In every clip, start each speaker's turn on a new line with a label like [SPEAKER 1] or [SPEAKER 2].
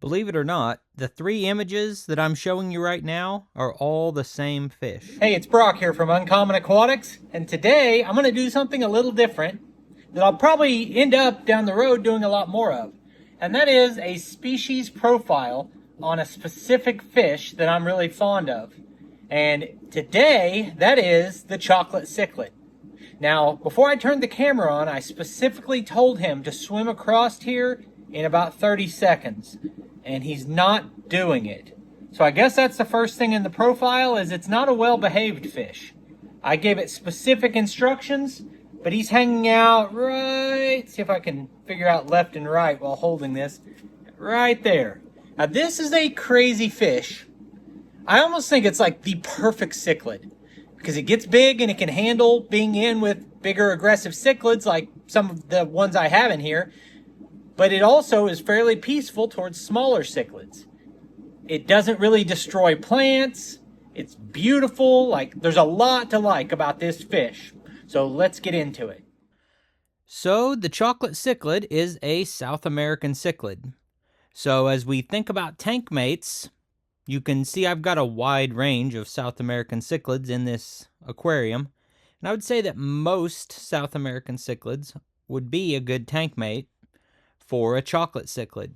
[SPEAKER 1] Believe it or not, the three images that I'm showing you right now are all the same fish.
[SPEAKER 2] Hey, it's Brock here from Uncommon Aquatics, and today I'm going to do something a little different that I'll probably end up down the road doing a lot more of. And that is a species profile on a specific fish that I'm really fond of. And today, that is the chocolate cichlid. Now, before I turned the camera on, I specifically told him to swim across here in about 30 seconds, and he's not doing it. So I guess that's the first thing in the profile, is it's not a well-behaved fish. I gave it specific instructions, but he's hanging out right, see if I can figure out left and right while holding this, right there. Now this is a crazy fish. I almost think it's like the perfect cichlid, because it gets big and it can handle being in with bigger aggressive cichlids like some of the ones I have in here, but it also is fairly peaceful towards smaller cichlids. It doesn't really destroy plants. It's beautiful. Like, there's a lot to like about this fish. So let's get into it.
[SPEAKER 1] So the chocolate cichlid is a South American cichlid. So as we think about Tankmates, you can see I've got a wide range of South American cichlids in this aquarium. And I would say that most South American cichlids would be a good tankmate for a chocolate cichlid.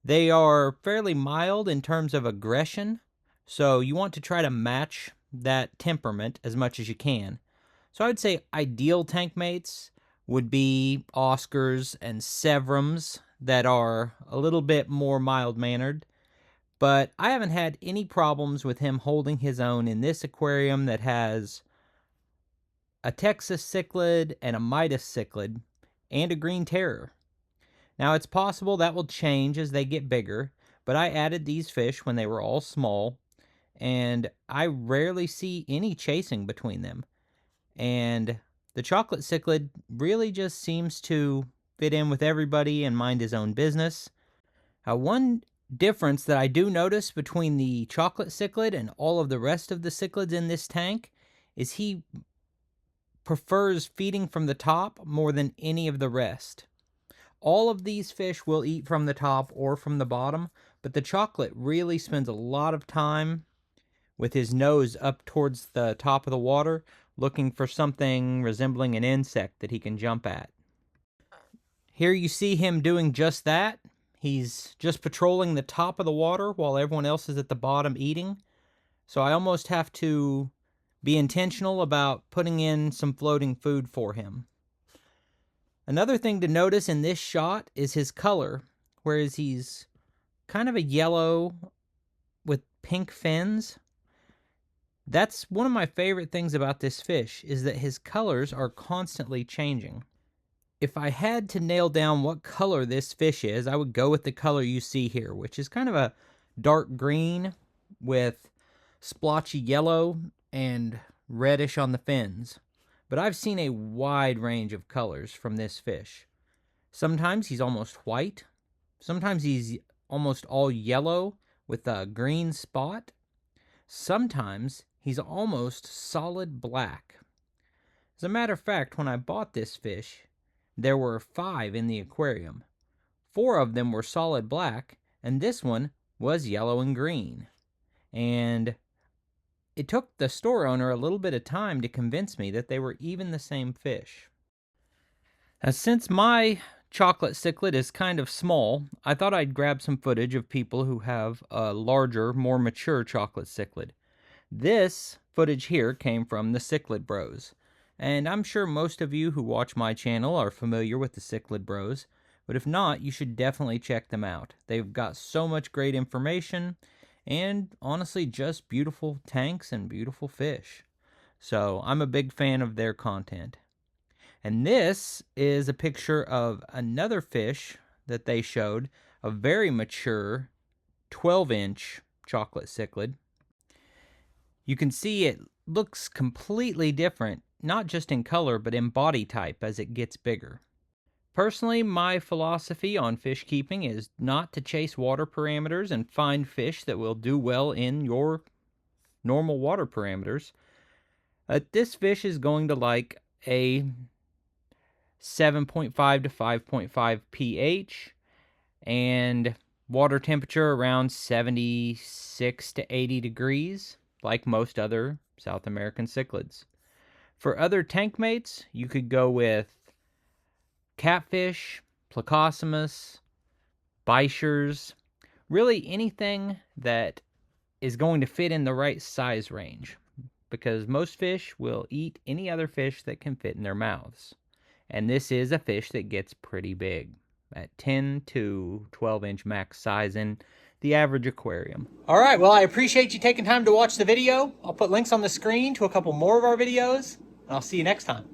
[SPEAKER 1] They are fairly mild in terms of aggression, so you want to try to match that temperament as much as you can. So I would say ideal tankmates would be Oscars and Severums that are a little bit more mild-mannered, but I haven't had any problems with him holding his own in this aquarium that has a Texas cichlid and a Midas cichlid and a green terror. Now, it's possible that will change as they get bigger, but I added these fish when they were all small, and I rarely see any chasing between them. And the chocolate cichlid really just seems to fit in with everybody and mind his own business. One difference that I do notice between the chocolate cichlid and all of the rest of the cichlids in this tank is he prefers feeding from the top more than any of the rest. All of these fish will eat from the top or from the bottom, but the chocolate really spends a lot of time with his nose up towards the top of the water, looking for something resembling an insect that he can jump at. Here you see him doing just that. He's just patrolling the top of the water while everyone else is at the bottom eating. So I almost have to be intentional about putting in some floating food for him. Another thing to notice in this shot is his color, whereas he's kind of a yellow with pink fins. That's one of my favorite things about this fish, is that his colors are constantly changing. If I had to nail down what color this fish is, I would go with the color you see here, which is kind of a dark green with splotchy yellow and reddish on the fins. But I've seen a wide range of colors from this fish. Sometimes he's almost white. Sometimes he's almost all yellow with a green spot. Sometimes he's almost solid black. As a matter of fact, when I bought this fish, there were 5 in the aquarium. 4 of them were solid black, and this one was yellow and green. And it took the store owner a little bit of time to convince me that they were even the same fish. Now, since my chocolate cichlid is kind of small, I thought I'd grab some footage of people who have a larger, more mature chocolate cichlid. This footage here came from the Cichlid Bros, and I'm sure most of you who watch my channel are familiar with the Cichlid Bros, but if not, you should definitely check them out. They've got so much great information, and honestly just beautiful tanks and beautiful fish. So I'm a big fan of their content. And this is a picture of another fish that they showed, a very mature 12-inch chocolate cichlid. You can see it looks completely different, not just in color, but in body type as it gets bigger. Personally, my philosophy on fish keeping is not to chase water parameters and find fish that will do well in your normal water parameters. This fish is going to like a 7.5 to 5.5 pH, and water temperature around 76 to 80 degrees, like most other South American cichlids. For other tank mates, you could go with catfish, plecostomus, bichires, really anything that is going to fit in the right size range, because most fish will eat any other fish that can fit in their mouths. And this is a fish that gets pretty big, at 10 to 12-inch max size in the average aquarium.
[SPEAKER 2] All right, well, I appreciate you taking time to watch the video. I'll put links on the screen to a couple more of our videos, and I'll see you next time.